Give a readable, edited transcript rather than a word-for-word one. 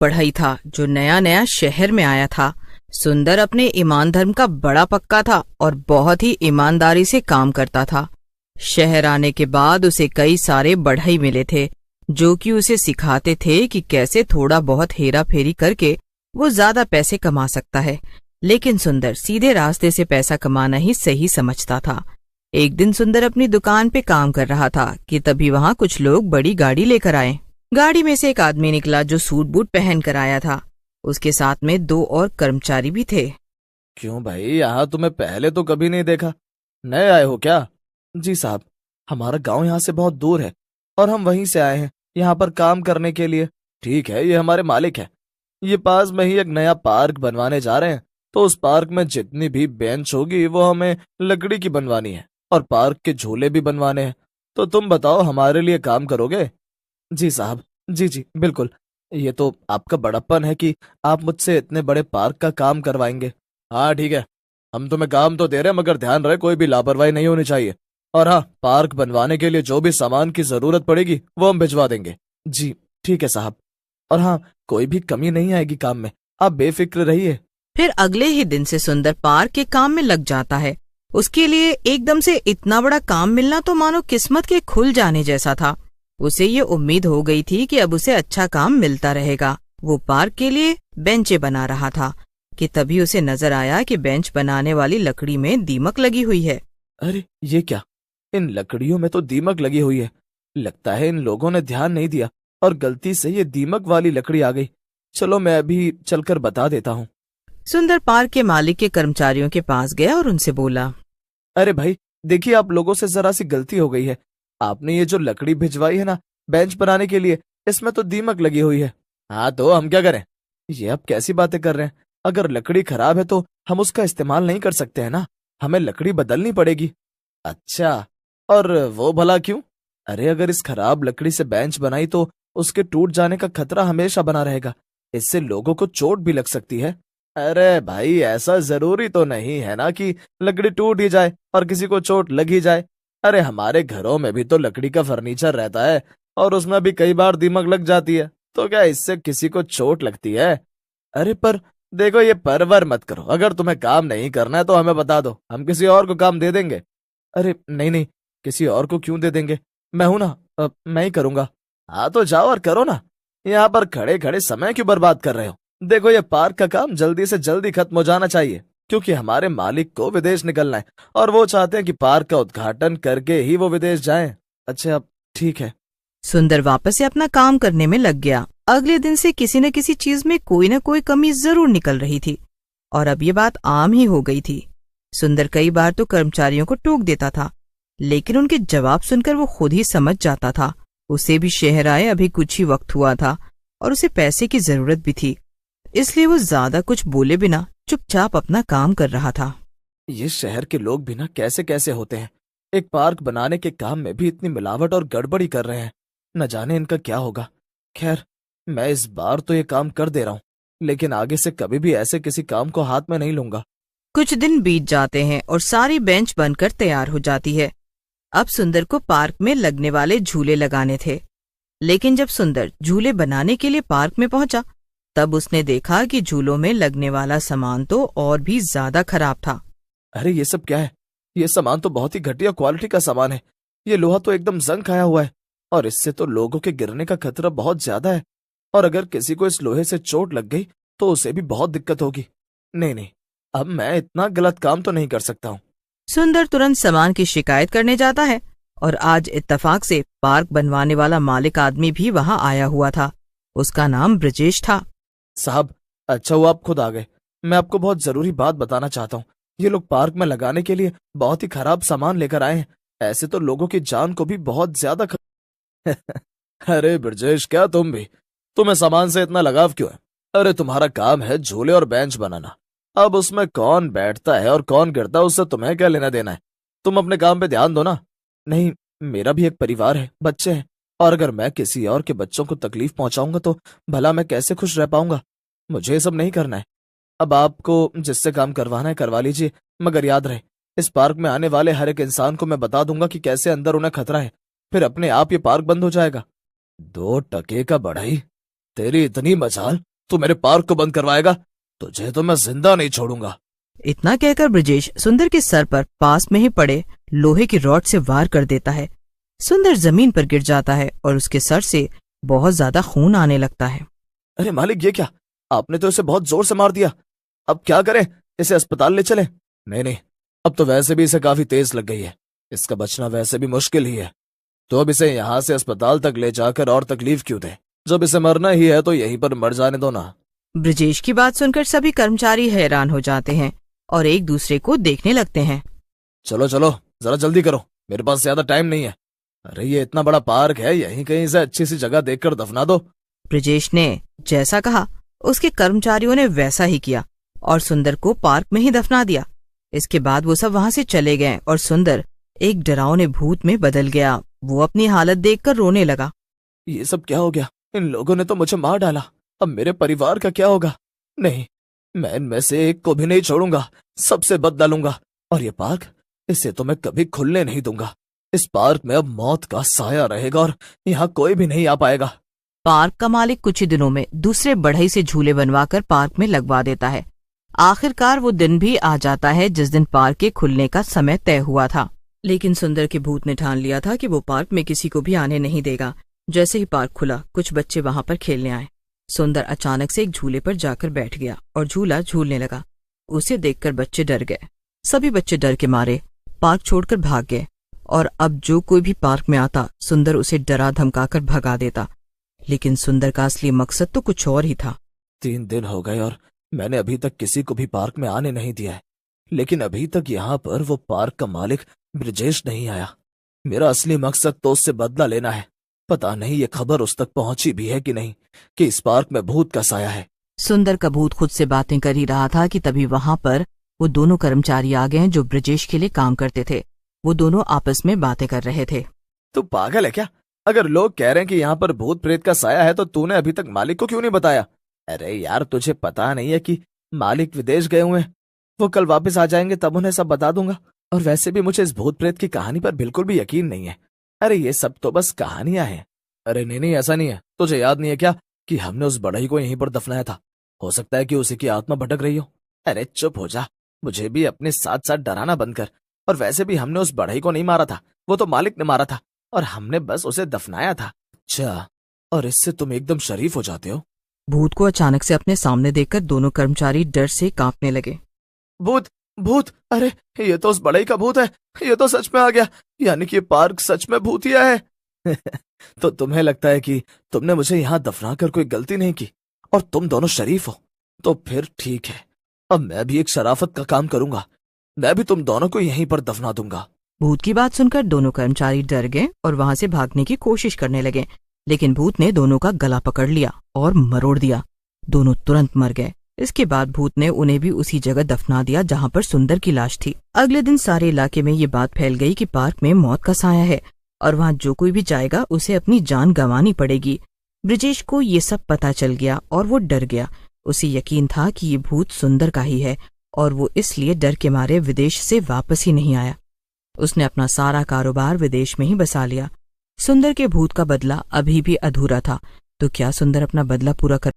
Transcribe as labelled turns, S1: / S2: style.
S1: बढ़ई था जो नया नया शहर में आया था। सुंदर अपने ईमान धर्म का बड़ा पक्का था और बहुत ही ईमानदारी से काम करता था। शहर आने के बाद उसे कई सारे बढ़ई मिले थे जो कि उसे सिखाते थे कि कैसे थोड़ा बहुत हेरा फेरी करके वो ज्यादा पैसे कमा सकता है। लेकिन सुंदर सीधे रास्ते से पैसा कमाना ही सही समझता था। एक दिन सुंदर अपनी दुकान पे काम कर रहा था कि तभी वहाँ कुछ लोग बड़ी गाड़ी लेकर आए। गाड़ी में से एक आदमी निकला जो सूट बूट पहन कर आया था। उसके साथ में 2 और कर्मचारी भी थे।
S2: क्यों भाई, यहाँ तुम्हें पहले तो कभी नहीं देखा, नए आए हो क्या? जी साहब, हमारा गांव यहाँ से बहुत दूर है और हम वहीं से आए हैं यहाँ पर काम करने के लिए। ठीक है, ये हमारे मालिक है। ये पास में ही एक नया पार्क बनवाने जा रहे हैं, तो उस पार्क में जितनी भी बेंच होगी वो हमें लकड़ी की बनवानी है और पार्क के झूले भी बनवाने हैं। तो तुम बताओ, हमारे लिए काम करोगे? जी साहब, जी जी बिल्कुल। ये तो आपका बड़प्पन है कि आप मुझसे इतने बड़े पार्क का काम करवाएंगे। हाँ ठीक है, हम तुम्हें काम तो दे रहे हैं, मगर ध्यान रहे कोई भी लापरवाही नहीं होनी चाहिए। और हाँ, पार्क बनवाने के लिए जो भी सामान की जरूरत पड़ेगी वो हम भिजवा देंगे। जी ठीक है साहब। और हाँ, कोई भी कमी नहीं आएगी काम में, आप बेफिक्र रहिए।
S1: फिर अगले ही दिन से सुंदर पार्क के काम में लग जाता है। उसके लिए एकदम से इतना बड़ा काम मिलना तो मानो किस्मत के खुल जाने जैसा था। उसे ये उम्मीद हो गई थी कि अब उसे अच्छा काम मिलता रहेगा। वो पार्क के लिए बेंचें बना रहा था कि तभी उसे नजर आया कि बेंच बनाने वाली लकड़ी में दीमक लगी हुई है।
S2: अरे ये क्या, इन लकड़ियों में तो दीमक लगी हुई है। लगता है इन लोगों ने ध्यान नहीं दिया और गलती से ये दीमक वाली लकड़ी आ गई। चलो मैं अभी चलकर बता देता हूँ।
S1: सुंदर पार्क के मालिक के कर्मचारियों के पास गया और उनसे बोला,
S2: अरे भाई देखिए, आप लोगों से जरा सी गलती हो गई है। आपने ये जो लकड़ी भिजवाई है ना बेंच बनाने के लिए, इसमें तो दीमक लगी हुई है। हाँ तो हम क्या करें? ये आप कैसी बातें कर रहे हैं? अगर लकड़ी खराब है तो हम उसका इस्तेमाल नहीं कर सकते हैं ना, हमें लकड़ी बदलनी पड़ेगी। अच्छा, और वो भला क्यों? अरे अगर इस खराब लकड़ी से बेंच बनाई तो उसके टूट जाने का खतरा हमेशा बना रहेगा। इससे लोगों को चोट भी लग सकती है। अरे भाई, ऐसा जरूरी तो नहीं है ना कि लकड़ी टूट ही जाए और किसी को चोट लग ही जाए। अरे हमारे घरों में भी तो लकड़ी का फर्नीचर रहता है और उसमें भी कई बार दीमक लग जाती है, तो क्या इससे किसी को चोट लगती है? अरे पर देखो, ये परवर मत करो। अगर तुम्हें काम नहीं करना है तो हमें बता दो, हम किसी और को काम दे देंगे। अरे नहीं नहीं, किसी और को क्यों दे देंगे, मैं हूं ना, मैं ही करूंगा। हाँ तो जाओ और करो ना, यहाँ पर खड़े खड़े समय क्यों बर्बाद कर रहे हो? देखो, ये पार्क का काम जल्दी से जल्दी खत्म हो जाना चाहिए, क्योंकि हमारे मालिक को विदेश निकलना है और वो चाहते हैं कि पार्क का उद्घाटन करके ही वो विदेश जाएं। अच्छा ठीक है।
S1: सुंदर वापस से अपना काम करने में लग गया। अगले दिन से किसी न किसी चीज में कोई न कोई कमी जरूर निकल रही थी और अब ये बात आम ही हो गई थी। सुंदर कई बार तो कर्मचारियों को टोक देता था, लेकिन उनके जवाब सुनकर वो खुद ही समझ जाता था। उसे भी शहर आए अभी कुछ ही वक्त हुआ था और उसे पैसे की जरूरत भी थी, इसलिए वो ज्यादा कुछ बोले बिना चुपचाप अपना काम कर रहा था।
S2: ये शहर के लोग भी ना कैसे कैसे होते हैं, एक पार्क बनाने के काम में भी इतनी मिलावट और गड़बड़ी कर रहे हैं। न जाने इनका क्या होगा। खैर, मैं इस बार तो ये काम कर दे रहा हूँ, लेकिन आगे से कभी भी ऐसे किसी काम को हाथ में नहीं लूंगा।
S1: कुछ दिन बीत जाते हैं और सारी बेंच बनकर तैयार हो जाती है। अब सुंदर को पार्क में लगने वाले झूले लगाने थे, लेकिन जब सुंदर झूले बनाने के लिए पार्क में पहुंचा तब उसने देखा कि झूलों में लगने वाला सामान तो और भी ज्यादा खराब था।
S2: अरे ये सब क्या है? ये सामान तो बहुत ही घटिया क्वालिटी का सामान है। ये लोहा तो एकदम जंग खाया हुआ है और इससे तो लोगों के गिरने का खतरा बहुत ज्यादा है। और अगर किसी को इस लोहे से चोट लग गई तो उसे भी बहुत दिक्कत होगी। नहीं नहीं, अब मैं इतना गलत काम तो नहीं कर सकता हूँ।
S1: सुंदर तुरंत सामान की शिकायत करने जाता है और आज इत्तेफाक से पार्क बनवाने वाला मालिक आदमी भी वहां आया हुआ था। उसका नाम ब्रजेश था।
S2: साहब, अच्छा हुआ आप खुद आ गए। मैं आपको बहुत जरूरी बात बताना चाहता हूँ। ये लोग पार्क में लगाने के लिए बहुत ही खराब सामान लेकर आए हैं। ऐसे तो लोगों की जान को भी बहुत ज्यादा अरे ब्रजेश, क्या तुम भी? तुम्हें सामान से इतना लगाव क्यों है? अरे तुम्हारा काम है झूले और बेंच बनाना। अब उसमें कौन बैठता है और कौन गिरता है उससे तुम्हें क्या लेना देना है? तुम अपने काम पे ध्यान दो ना। नहीं, मेरा भी एक परिवार है, बच्चे हैं, और अगर मैं किसी और के बच्चों को तकलीफ पहुंचाऊंगा तो भला मैं कैसे खुश रह पाऊंगा? मुझे ये सब नहीं करना है। अब आपको जिससे काम करवाना है करवा लीजिए, मगर याद रहे, इस पार्क में आने वाले हर एक इंसान को मैं बता दूंगा कि कैसे अंदर उन्हें खतरा है। फिर अपने आप ये पार्क बंद हो जाएगा। 2 टके का बढ़ई, तेरी इतनी मजाल तू मेरे पार्क को बंद करवाएगा? तुझे तो मैं जिंदा नहीं छोड़ूंगा।
S1: इतना कहकर ब्रजेश सुंदर के सर पर पास में ही पड़े लोहे की रॉड से वार कर देता है। सुंदर जमीन पर गिर जाता है और उसके सर से बहुत ज्यादा खून आने लगता है।
S2: अरे मालिक, ये क्या? आपने तो इसे बहुत जोर से मार दिया। अब क्या करें? इसे अस्पताल ले चलें? नहीं, अब तो वैसे भी इसे काफी तेज लग गई है। इसका बचना वैसे भी मुश्किल ही है। तो अब इसे यहाँ से अस्पताल तक ले जाकर और तकलीफ क्यों दे? जब इसे मरना ही है तो यहीं पर मर जाने दो ना।
S1: ब्रजेश की बात सुनकर सभी कर्मचारी हैरान हो जाते हैं और एक दूसरे को देखने लगते हैं।
S2: चलो चलो, जरा जल्दी करो, मेरे पास ज्यादा टाइम नहीं है। अरे ये इतना बड़ा पार्क है, यहीं कहीं से अच्छी सी जगह देखकर दफना दो।
S1: ब्रजेश ने जैसा कहा उसके कर्मचारियों ने वैसा ही किया और सुंदर को पार्क में ही दफना दिया। इसके बाद वो सब वहां से चले गए और सुंदर एक डरावने भूत में बदल गया। वो अपनी हालत देखकर रोने लगा।
S2: ये सब क्या हो गया? इन लोगों ने तो मुझे मार डाला। अब मेरे परिवार का क्या होगा? नहीं, मैं इनमें से एक को भी नहीं छोड़ूंगा, सबसे बदला लूंगा। और ये पार्क, इसे तो मैं कभी खुलने नहीं दूंगा। इस पार्क में अब मौत का साया रहेगा और यहाँ कोई भी नहीं आ पाएगा।
S1: पार्क का मालिक कुछ ही दिनों में दूसरे बढ़ई से झूले बनवाकर पार्क में लगवा देता है। आखिरकार वो दिन भी आ जाता है जिस दिन पार्क के खुलने का समय तय हुआ था। लेकिन सुंदर के भूत ने ठान लिया था कि वो पार्क में किसी को भी आने नहीं देगा। जैसे ही पार्क खुला, कुछ बच्चे वहां पर खेलने आए। सुंदर अचानक से एक झूले पर जाकर बैठ गया और झूला झूलने लगा। उसे देखकर बच्चे डर गए। सभी बच्चे डर के मारे पार्क छोड़कर भाग गए और अब जो कोई भी पार्क में आता, सुंदर उसे डरा धमकाकर भगा देता। लेकिन सुंदर का असली मकसद तो कुछ और ही था।
S2: 3 दिन हो गए और मैंने अभी तक किसी को भी पार्क में आने नहीं दिया है। लेकिन अभी तक यहाँ पर वो पार्क का मालिक ब्रजेश नहीं आया। मेरा असली मकसद तो उससे बदला लेना है। पता नहीं ये खबर उस तक पहुंची भी है कि नहीं कि इस पार्क में भूत का साया है।
S1: सुंदर का भूत खुद से बातें कर ही रहा था कि तभी वहां पर वो दोनों कर्मचारी आ गए जो ब्रजेश के लिए काम करते थे। वो दोनों आपस में बातें कर रहे थे।
S2: तू पागल है क्या? अगर लोग कह रहे हैं कि यहाँ पर भूत प्रेत का साया है तो तूने अभी तक मालिक को क्यों नहीं बताया? अरे यार, तुझे पता नहीं है कि मालिक विदेश गए हुए हैं? वो कल वापस आ जाएंगे, तब उन्हें सब बता दूंगा। और वैसे भी मुझे इस भूत प्रेत की कहानी पर बिल्कुल भी यकीन नहीं है। अरे ये सब तो बस कहानियां हैं। अरे नहीं, ऐसा नहीं है। तुझे याद नहीं है क्या कि हमने उस बढ़ई को यहीं पर दफनाया था? हो सकता है कि उसी की आत्मा भटक रही हो। अरे चुप हो जा, मुझे भी अपने साथ साथ डराना बंद कर। और वैसे भी हमने उस बढ़ई को नहीं मारा था, वो तो मालिक ने मारा था और हमने बस उसे दफनाया था। अच्छा, और इससे तुम एकदम शरीफ हो जाते हो।
S1: भूत को अचानक से अपने सामने देखकर दोनों कर्मचारी डर से कांपने लगे।
S2: भूत भूत, अरे ये तो उस बढ़ई का भूत है। ये तो सच में आ गया, यानी कि ये पार्क सच में भूतिया है। तो तुम्हें लगता है कि तुमने मुझे यहाँ दफना कर कोई गलती नहीं की और तुम दोनों शरीफ हो? तो फिर ठीक है, अब मैं भी एक शराफत का काम करूंगा। मैं भी तुम दोनों को यहीं पर दफना दूंगा।
S1: भूत की बात सुनकर दोनों कर्मचारी डर गए और वहां से भागने की कोशिश करने लगे। लेकिन भूत ने दोनों का गला पकड़ लिया और मरोड़ दिया। दोनों तुरंत मर गए। इसके बाद भूत ने उन्हें भी उसी जगह दफना दिया जहां पर सुंदर की लाश थी। अगले दिन सारे इलाके में ये बात फैल गई कि पार्क में मौत का साया है और वहां जो कोई भी जाएगा उसे अपनी जान गंवानी पड़ेगी। ब्रजेश को ये सब पता चल गया और वो डर गया। उसे यकीन था कि ये भूत सुंदर का ही है और वो इसलिए डर के मारे विदेश से वापस ही नहीं आया। उसने अपना सारा कारोबार विदेश में ही बसा लिया। सुंदर के भूत का बदला अभी भी अधूरा था। तो क्या सुंदर अपना बदला पूरा कर